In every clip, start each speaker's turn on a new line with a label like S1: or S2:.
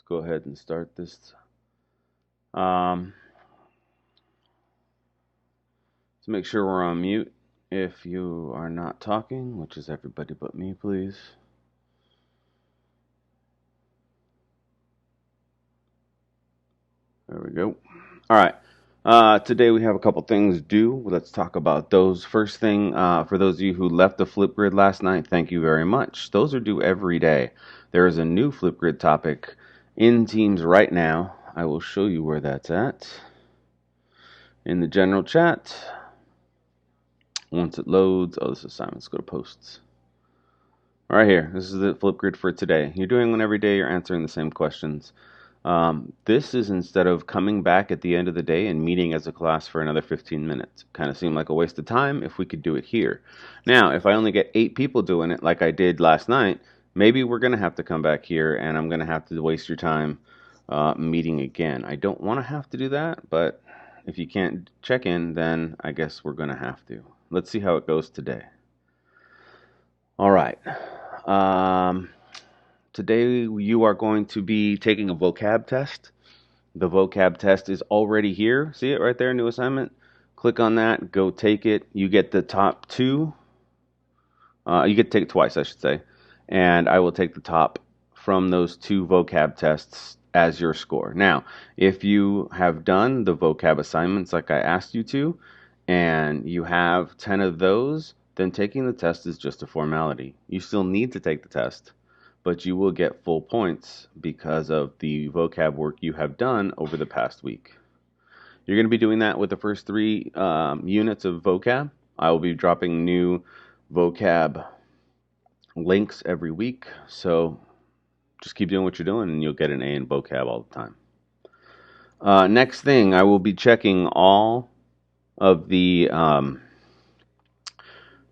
S1: go ahead and start this. So make sure we're on mute if you are not talking, which is everybody but me, please. There we go. All right. Today we have a couple things due. Let's talk about those. First thing, for those of you who left the Flipgrid last night, thank you very much. Those are due every day. There is a new Flipgrid topic in Teams right now. I will show you where that's at in the general chat. Once it loads, this assignment's go to posts. Right here, this is the Flipgrid for today. You're doing one every day, you're answering the same questions. This is instead of coming back at the end of the day and meeting as a class for another 15 minutes. Kind of seemed like a waste of time if we could do it here. Now, if I only get 8 people doing it like I did last night, maybe we're going to have to come back here and I'm going to have to waste your time meeting again. I don't want to have to do that, but if you can't check in, then I guess we're going to have to. Let's see how it goes today. All right. Today you are going to be taking a vocab test. The vocab test is already here. See it right there, new assignment? Click on that, go take it. You get the top 2. You get to take it twice, I should say. And I will take the top from those 2 vocab tests as your score. Now, if you have done the vocab assignments like I asked you to, and you have 10 of those, then taking the test is just a formality. You still need to take the test, but you will get full points because of the vocab work you have done over the past week. You're going to be doing that with the first 3 units of vocab. I will be dropping new vocab links every week, so just keep doing what you're doing and you'll get an A in vocab all the time. Next thing, I will be checking all of the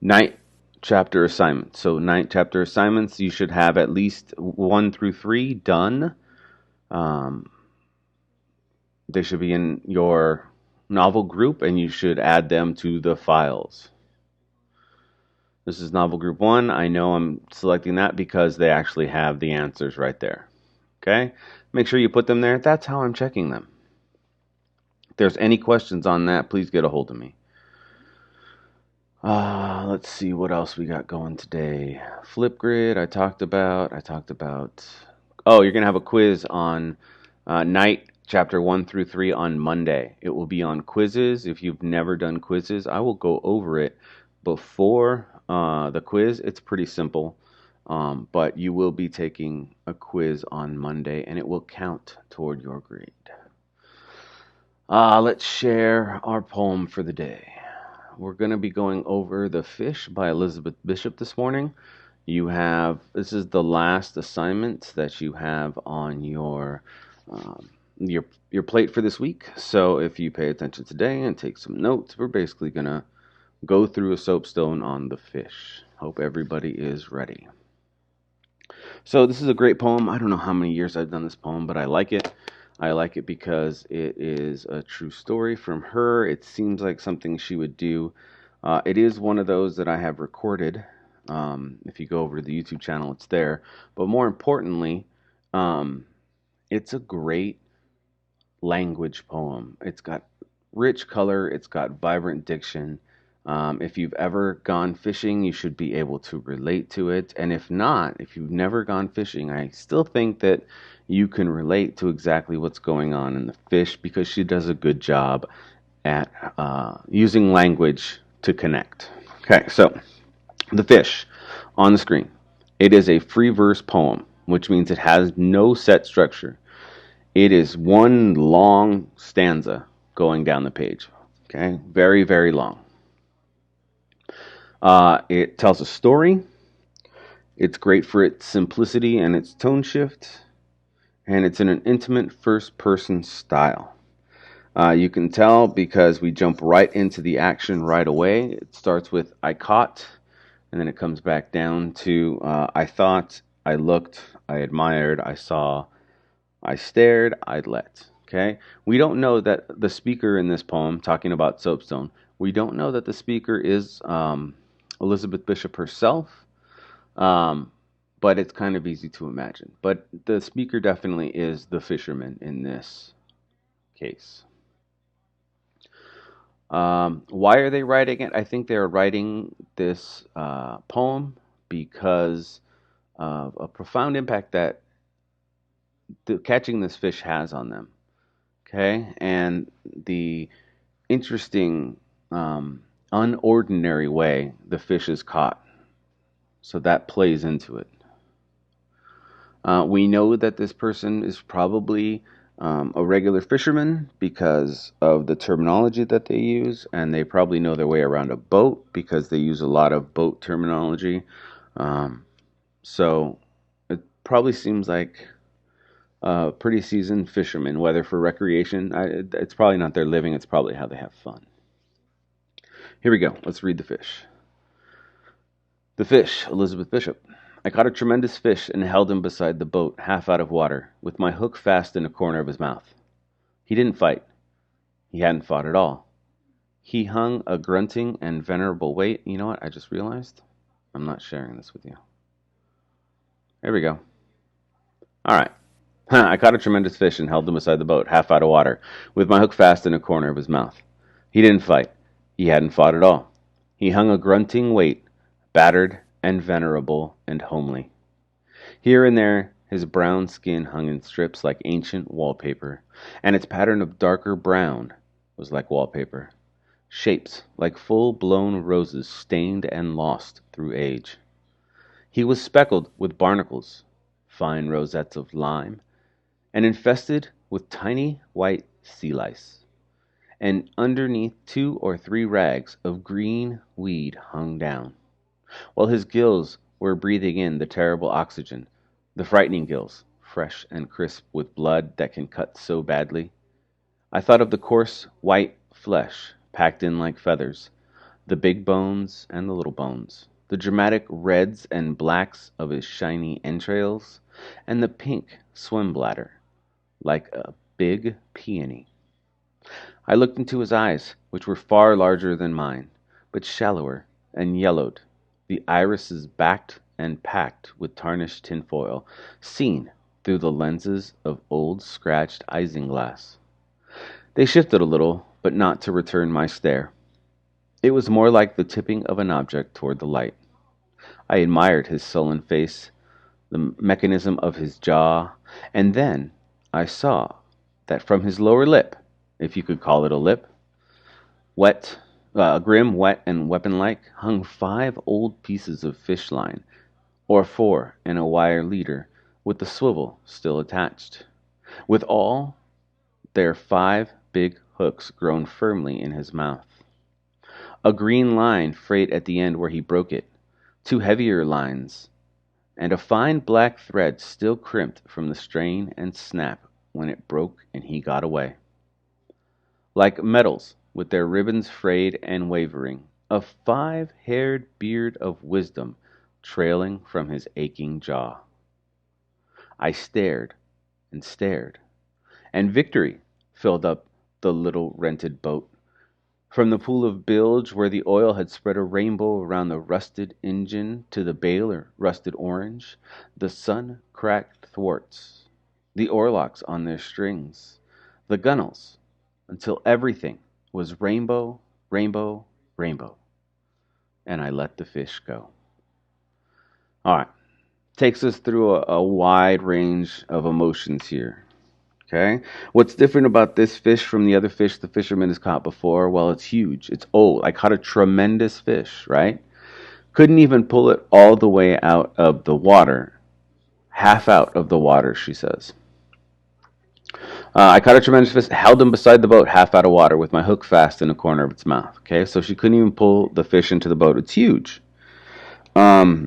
S1: night chapter assignments. So night chapter assignments, you should have at least 1 through 3 done. They should be in your novel group and you should add them to the files. This is novel group 1. I know I'm selecting that because they actually have the answers right there. Okay? Make sure you put them there. That's how I'm checking them. If there's any questions on that, please get a hold of me. Let's see what else we got going today. Flipgrid, I talked about. Oh, you're going to have a quiz on night chapter 1 through 3 on Monday. It will be on quizzes. If you've never done quizzes, I will go over it before the quiz. It's pretty simple, but you will be taking a quiz on Monday, and it will count toward your grade. Let's share our poem for the day. We're going to be going over The Fish by Elizabeth Bishop this morning. This is the last assignment that you have on your plate for this week. So if you pay attention today and take some notes, we're basically going to go through a soapstone on the fish. Hope everybody is ready. So this is a great poem. I don't know how many years I've done this poem, but I like it. I like it because it is a true story from her. It seems like something she would do. It is one of those that I have recorded. If you go over to the YouTube channel, it's there. But more importantly, it's a great language poem. It's got rich color. It's got vibrant diction. If you've ever gone fishing, you should be able to relate to it. And if not, if you've never gone fishing, I still think that you can relate to exactly what's going on in the fish because she does a good job at using language to connect. Okay, so The Fish on the screen. It is a free verse poem, which means it has no set structure. It is one long stanza going down the page. Okay, very, very long. It tells a story. It's great for its simplicity and its tone shift. And it's in an intimate first-person style. You can tell because we jump right into the action right away. It starts with I caught, and then it comes back down to I thought, I looked, I admired, I saw, I stared, I let. Okay? We don't know that the speaker in this poem, talking about Soapstone, we don't know that the speaker is Elizabeth Bishop herself. But but it's kind of easy to imagine. But the speaker definitely is the fisherman in this case. Why are they writing it? I think they're writing this poem because of a profound impact that catching this fish has on them. Okay, and the interesting, unordinary way the fish is caught. So that plays into it. We know that this person is probably a regular fisherman because of the terminology that they use, and they probably know their way around a boat because they use a lot of boat terminology. So it probably seems like a pretty seasoned fisherman, whether for recreation. It's probably not their living, it's probably how they have fun. Here we go. Let's read the fish. The fish, Elizabeth Bishop. I caught a tremendous fish and held him beside the boat, half out of water, with my hook fast in a corner of his mouth. He didn't fight. He hadn't fought at all. He hung a grunting and venerable weight. You know what? I just realized I'm not sharing this with you. There we go. All right. I caught a tremendous fish and held him beside the boat, half out of water, with my hook fast in a corner of his mouth. He didn't fight. He hadn't fought at all. He hung a grunting weight, battered and venerable and homely. Here and there his brown skin hung in strips like ancient wallpaper, and its pattern of darker brown was like wallpaper. Shapes like full-blown roses stained and lost through age. He was speckled with barnacles, fine rosettes of lime, and infested with tiny white sea lice. And underneath 2 or 3 rags of green weed hung down, while his gills were breathing in the terrible oxygen, the frightening gills, fresh and crisp with blood that can cut so badly. I thought of the coarse white flesh packed in like feathers, the big bones and the little bones, the dramatic reds and blacks of his shiny entrails, and the pink swim bladder, like a big peony. I looked into his eyes, which were far larger than mine, but shallower and yellowed, the irises backed and packed with tarnished tinfoil, seen through the lenses of old scratched isinglass. They shifted a little, but not to return my stare. It was more like the tipping of an object toward the light. I admired his sullen face, the mechanism of his jaw, and then I saw that from his lower lip, if you could call it a lip, grim, wet, and weapon-like, hung 5 old pieces of fish line, or 4 in a wire leader, with the swivel still attached, with all their 5 big hooks grown firmly in his mouth. A green line frayed at the end where he broke it, 2 heavier lines, and a fine black thread still crimped from the strain and snap when it broke and he got away. Like metals, with their ribbons frayed and wavering, a 5-haired beard of wisdom trailing from his aching jaw. I stared and stared, and victory filled up the little rented boat. From the pool of bilge where the oil had spread a rainbow around the rusted engine to the baler rusted orange, the sun-cracked thwarts, the oarlocks on their strings, the gunnels, until everything was rainbow, rainbow, rainbow. And I let the fish go. All right. Takes us through a wide range of emotions here. Okay? What's different about this fish from the other fish the fisherman has caught before? Well, it's huge. It's old. I caught a tremendous fish, right? Couldn't even pull it all the way out of the water. Half out of the water, she says. I caught a tremendous fish, held him beside the boat, half out of water, with my hook fast in a corner of its mouth. Okay, so she couldn't even pull the fish into the boat. It's huge. Her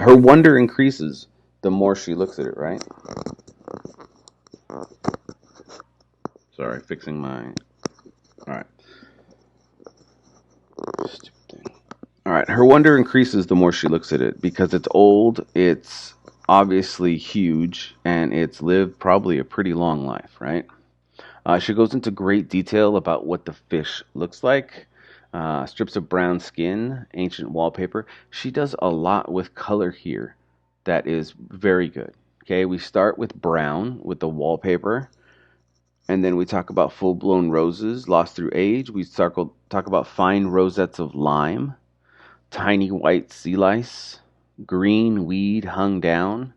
S1: wonder increases the more she looks at it, right? Sorry, fixing my... All right. Stupid thing. All right, her wonder increases the more she looks at it because it's old, it's obviously huge, and it's lived probably a pretty long life, right? She goes into great detail about what the fish looks like. Strips of brown skin, ancient wallpaper. She does a lot with color here that is very good. Okay, we start with brown with the wallpaper, and then we talk about full-blown roses lost through age. We talk about fine rosettes of lime, tiny white sea lice, green weed hung down,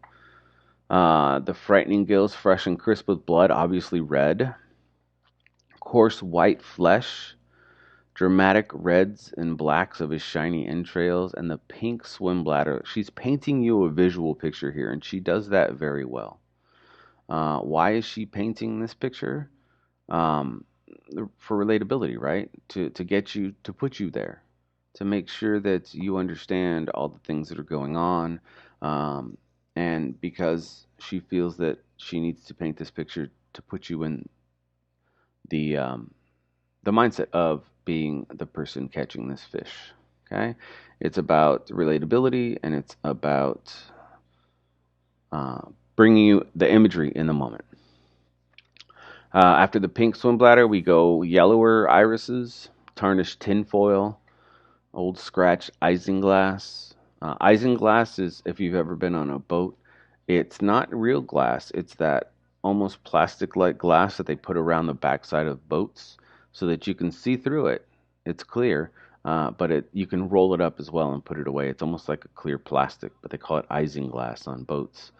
S1: the frightening gills fresh and crisp with blood, obviously red, coarse white flesh, dramatic reds and blacks of his shiny entrails, and the pink swim bladder. She's painting you a visual picture here, and she does that very well. Why is she painting this picture? Um, for relatability, right? To get you, to put you there, to make sure that you understand all the things that are going on, and because she feels that she needs to paint this picture to put you in the um, the mindset of being the person catching this fish. Okay, it's about relatability, and it's about uh, bringing you the imagery in the moment. After the pink swim bladder, we go yellower irises, tarnished tinfoil, old scratch isinglass. Isinglass is, if you've ever been on a boat, it's not real glass. It's that almost plastic-like glass that they put around the backside of boats so that you can see through it. It's clear, but you can roll it up as well and put it away. It's almost like a clear plastic, but they call it isinglass on boats.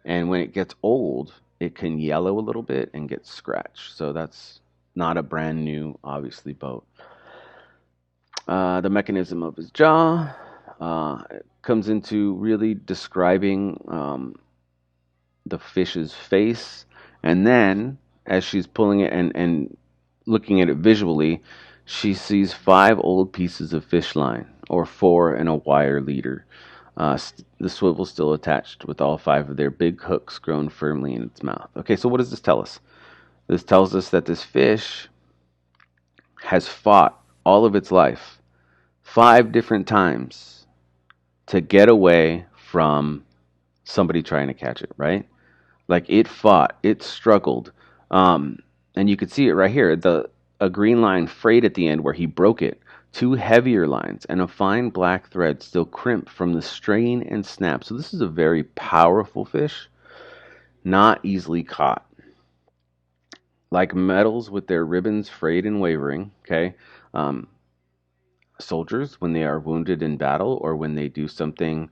S1: And when it gets old, it can yellow a little bit and get scratched. So that's not a brand new, obviously, boat. The mechanism of his jaw comes into really describing the fish's face. And then, as she's pulling it and looking at it visually, she sees 5 old pieces of fish line, or 4 in a wire leader. The swivel still attached with all 5 of their big hooks grown firmly in its mouth. Okay, so what does this tell us? This tells us that this fish has fought all of its life 5 different times to get away from somebody trying to catch it, right? Like it fought, it struggled. And you could see it right here. A green line frayed at the end where he broke it. 2 heavier lines and a fine black thread still crimp from the strain and snap. So this is a very powerful fish, not easily caught. Like metals with their ribbons frayed and wavering, okay? Soldiers, when they are wounded in battle or when they do something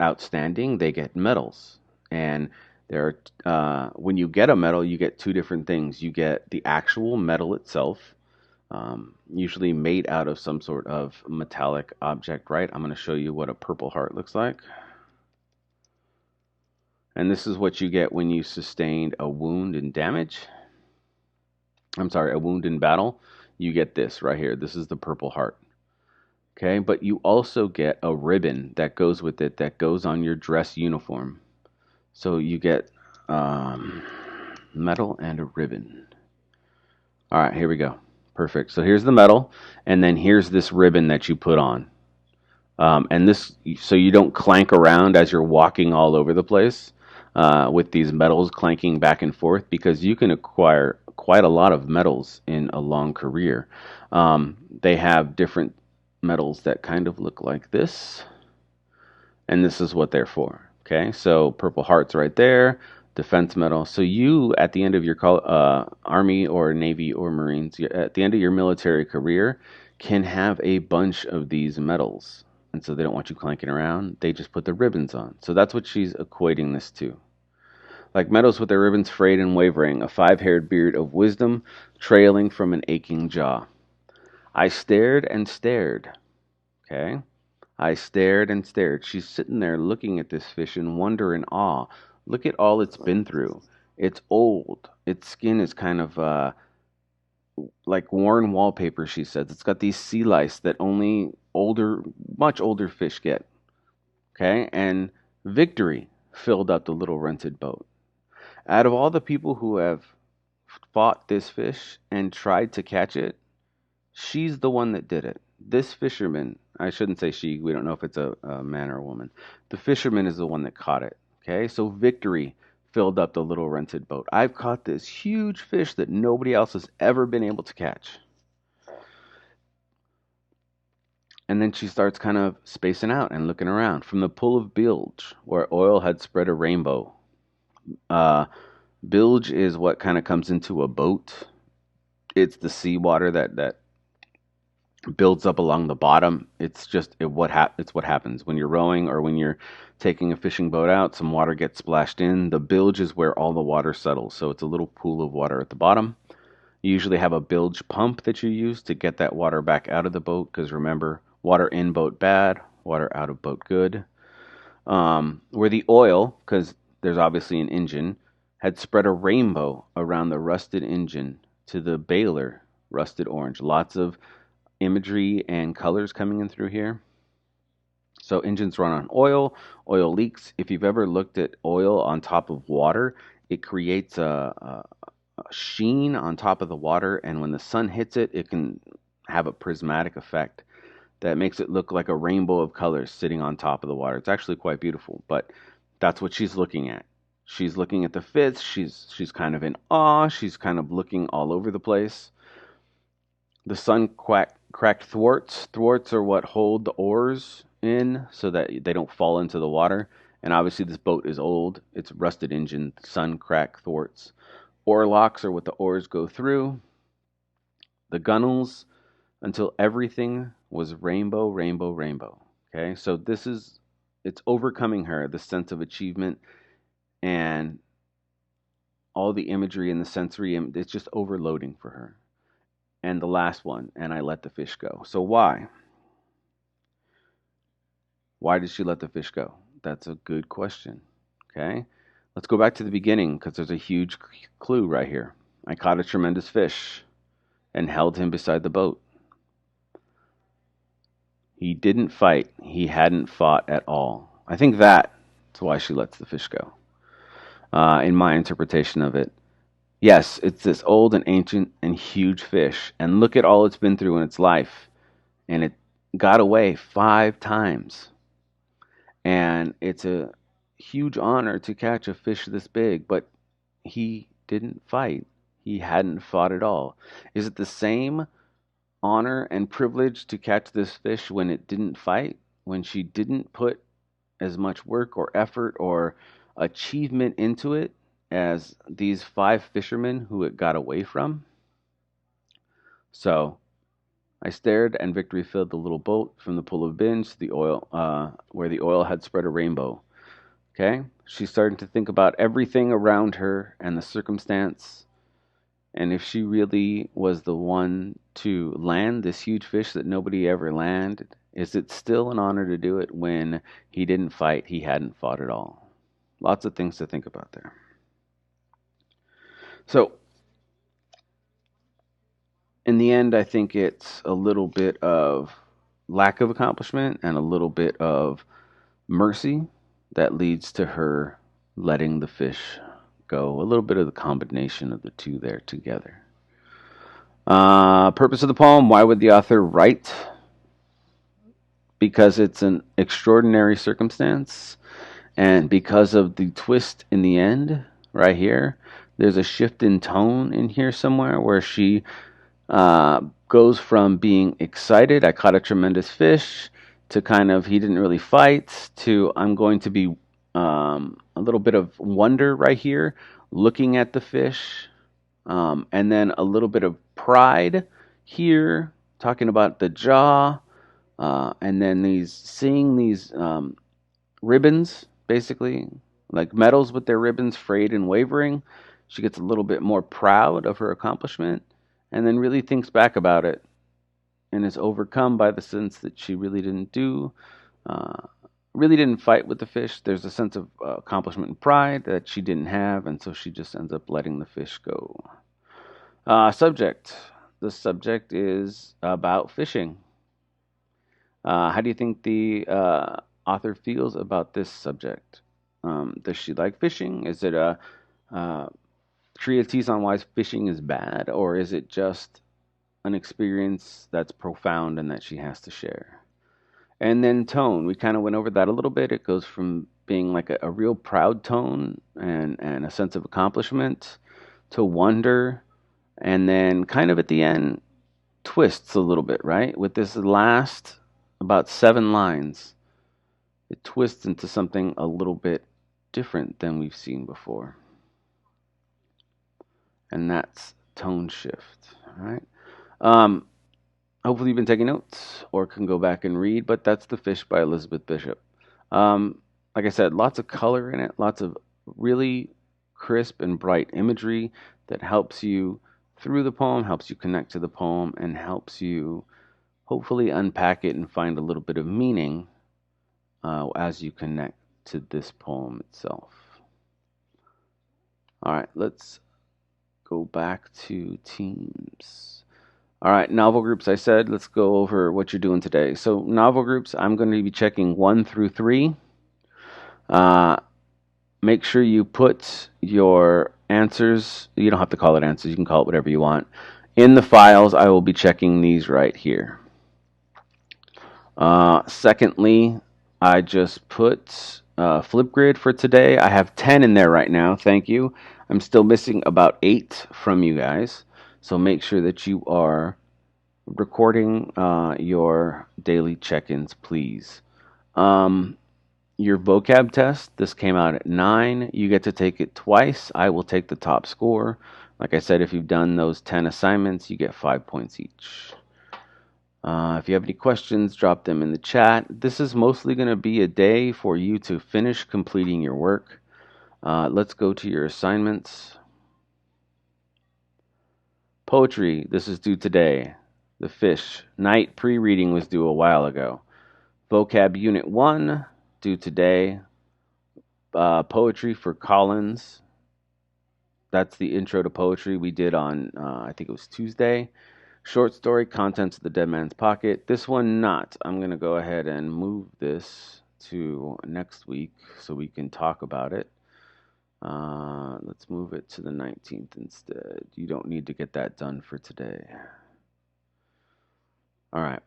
S1: outstanding, they get medals. And when you get a medal, you get 2 different things. You get the actual medal itself, usually made out of some sort of metallic object, right? I'm going to show you what a Purple Heart looks like. And this is what you get when you sustained a wound and damage. I'm sorry, a wound in battle. You get this right here. This is the Purple Heart. Okay, but you also get a ribbon that goes with it that goes on your dress uniform. So you get medal and a ribbon. All right, here we go. Perfect. So here's the medal, and then here's this ribbon that you put on. And this, so you don't clank around as you're walking all over the place with these medals clanking back and forth, because you can acquire quite a lot of medals in a long career. They have different medals that kind of look like this, and this is what they're for. Okay, so Purple Heart's right there, defense medal. So you, at the end of your Army or Navy or Marines, at the end of your military career, can have a bunch of these medals. And so they don't want you clanking around. They just put the ribbons on. So that's what she's equating this to. Like medals with their ribbons frayed and wavering, a 5-haired beard of wisdom trailing from an aching jaw. I stared and stared. Okay? I stared and stared. She's sitting there looking at this fish in wonder and awe. Look at all it's been through. It's old. Its skin is kind of like worn wallpaper, she says. It's got these sea lice that only much older fish get. Okay? And victory filled up the little rented boat. Out of all the people who have fought this fish and tried to catch it, she's the one that did it. This fisherman, I shouldn't say she, we don't know if it's a man or a woman. The fisherman is the one that caught it. Okay, so victory filled up the little rented boat. I've caught this huge fish that nobody else has ever been able to catch. And then she starts kind of spacing out and looking around. From the pool of bilge, where oil had spread a rainbow. Uh, Bilge is what kind of comes into a boat. It's the seawater that builds up along the bottom. It's just it's what happens when you're rowing or when you're taking a fishing boat out. Some water gets splashed in. The bilge is where all the water settles, so it's a little pool of water at the bottom. You usually have a bilge pump that you use to get that water back out of the boat, because remember, water in boat bad, water out of boat good. Where the oil, because there's obviously an engine, had spread a rainbow around the rusted engine to the baler, rusted orange. Lots of imagery and colors coming in through here. So engines run on oil, oil leaks. If you've ever looked at oil on top of water, it creates a sheen on top of the water, and when the sun hits it, it can have a prismatic effect that makes it look like a rainbow of colors sitting on top of the water. It's actually quite beautiful, but that's what she's looking at. She's looking at the fish. She's kind of in awe. She's kind of looking all over the place. The sun cracked thwarts. Thwarts are what hold the oars in so that they don't fall into the water. And obviously this boat is old. It's rusted engine. Sun cracked thwarts. Oar locks are what the oars go through. The gunnels, until everything was rainbow, rainbow, rainbow. Okay, so it's overcoming her, the sense of achievement and all the imagery and the sensory, it's just overloading for her. And the last one, and I let the fish go. So why? Why did she let the fish go? That's a good question. Okay, let's go back to the beginning, because there's a huge clue right here. I caught a tremendous fish and held him beside the boat. He didn't fight. He hadn't fought at all. I think that's why she lets the fish go. In my interpretation of it, yes, it's this old and ancient and huge fish, and look at all it's been through in its life, and it got away 5 times. And it's a huge honor to catch a fish this big, but he didn't fight. He hadn't fought at all. Is it the same honor and privilege to catch this fish when it didn't fight? When she didn't put as much work or effort or achievement into it as these 5 fishermen who it got away from? So I stared, and victory filled the little boat from the pool of binge to the oil, where the oil had spread a rainbow. Okay? She's starting to think about everything around her and the circumstance. And if she really was the one to land this huge fish that nobody ever landed, is it still an honor to do it when he didn't fight, he hadn't fought at all? Lots of things to think about there. So, in the end, I think it's a little bit of lack of accomplishment and a little bit of mercy that leads to her letting the fish go. A little bit of the combination of the two there together. Purpose of the poem: why would the author write? Because it's an extraordinary circumstance, and because of the twist in the end, right here, there's a shift in tone in here somewhere where she goes from being excited, I caught a tremendous fish, to kind of, he didn't really fight, to I'm going to be a little bit of wonder right here, looking at the fish, and then a little bit of pride here, talking about the jaw, and then seeing these ribbons, basically, like metals with their ribbons frayed and wavering. She gets a little bit more proud of her accomplishment, and then really thinks back about it and is overcome by the sense that she really didn't fight with the fish. There's a sense of accomplishment and pride that she didn't have, and so she just ends up letting the fish go. Subject. The subject is about fishing. How do you think the author feels about this subject? Does she like fishing? Is it a treatise on why fishing is bad, or is it just an experience that's profound and that she has to share? And then tone, we kind of went over that a little bit. It goes from being like a real proud tone and a sense of accomplishment to wonder, and then kind of at the end twists a little bit, right? With this last about 7 lines. It twists into something a little bit different than we've seen before. And that's tone shift. All right. Hopefully you've been taking notes or can go back and read, but that's The Fish by Elizabeth Bishop. Like I said, lots of color in it, lots of really crisp and bright imagery that helps you through the poem, helps you connect to the poem, and helps you hopefully unpack it and find a little bit of meaning as you connect to this poem itself. All right, let's go back to teams. All right, novel groups, I said, let's go over what you're doing today. So novel groups, I'm going to be checking 1 through 3. Make sure you put your answers, you don't have to call it answers, you can call it whatever you want. In the files, I will be checking these right here. Secondly, I just put Flipgrid for today. I have 10 in there right now, thank you. I'm still missing about 8 from you guys. So make sure that you are recording your daily check-ins, please. Your vocab test, this came out at 9. You get to take it twice. I will take the top score. Like I said, if you've done those 10 assignments, you get 5 points each. If you have any questions, drop them in the chat. This is mostly going to be a day for you to finish completing your work. Let's go to your assignments. Poetry, this is due today. The Fish, night pre-reading was due a while ago. Vocab Unit 1, due today. Poetry for Collins. That's the intro to poetry we did on, I think it was Tuesday. Short story, Contents of the Dead Man's Pocket. This one not. I'm going to go ahead and move this to next week so we can talk about it. Let's move it to the 19th instead. You don't need to get that done for today. All right.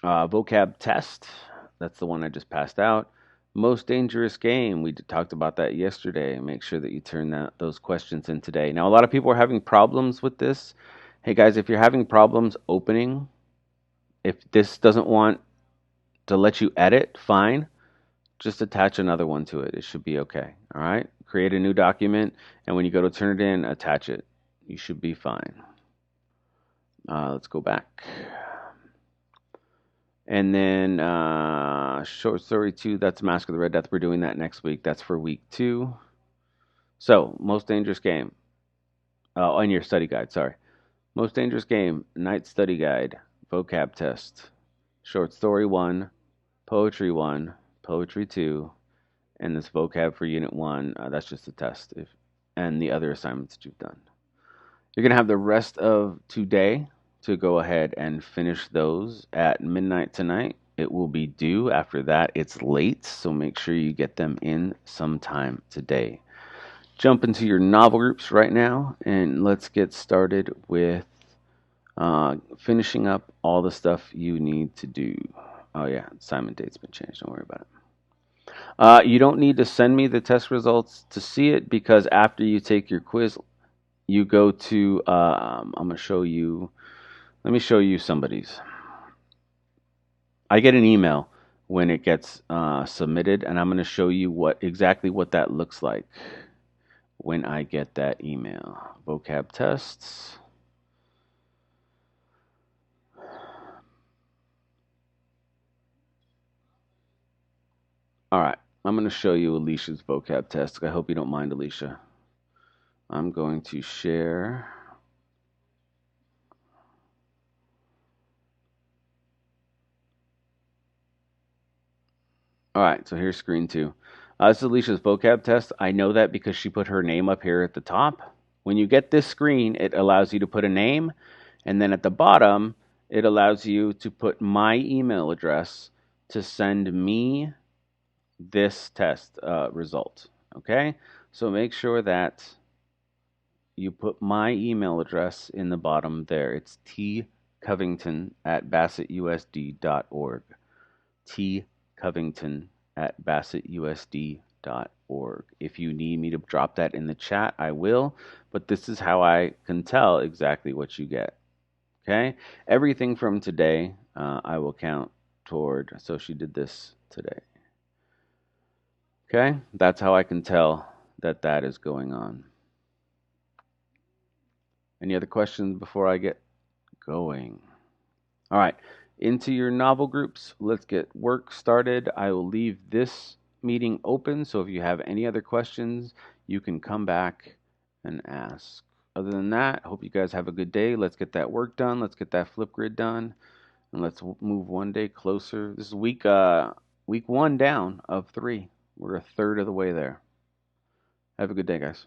S1: Vocab Test. That's the one I just passed out. Most Dangerous Game. We talked about that yesterday. Make sure that you turn those questions in today. Now, a lot of people are having problems with this. Hey, guys, if you're having problems opening, if this doesn't want to let you edit, fine. Just attach another one to it. It should be okay. All right? Create a new document, and when you go to turn it in, attach it. You should be fine. Let's go back. And then short story 2, that's Mask of the Red Death. We're doing that next week. That's for week 2. So, Most Dangerous Game. On your study guide, sorry. Most Dangerous Game, Night Study Guide, Vocab Test, Short Story 1, Poetry 1, Poetry 2, and this vocab for Unit 1. That's just a test, and the other assignments that you've done. You're going to have the rest of today to go ahead and finish those at midnight tonight. It will be due. After that, it's late, so make sure you get them in sometime today. Jump into your novel groups right now, and let's get started with finishing up all the stuff you need to do. Oh yeah, assignment date's been changed. Don't worry about it. You don't need to send me the test results to see it, because after you take your quiz, you go to, I'm going to show you, let me show you somebody's. I get an email when it gets submitted, and I'm going to show you exactly what that looks like when I get that email. Vocab tests. All right, I'm going to show you Alicia's vocab test. I hope you don't mind, Alicia. I'm going to share. All right, so here's screen 2. This is Alicia's vocab test. I know that because she put her name up here at the top. When you get this screen, it allows you to put a name, and then at the bottom, it allows you to put my email address to send me this test result. Okay, so make sure that you put my email address in the bottom there. It's tcovington@bassettusd.org. tcovington@bassettusd.org. If you need me to drop that in the chat, I will, but this is how I can tell exactly what you get. Okay? Everything from today, I will count toward. So she did this today. Okay, that's how I can tell that that is going on. Any other questions before I get going? All right, into your novel groups. Let's get work started. I will leave this meeting open, so if you have any other questions, you can come back and ask. Other than that, I hope you guys have a good day. Let's get that work done. Let's get that flip grid done, and let's move one day closer. This is week 1 down of 3. We're a third of the way there. Have a good day, guys.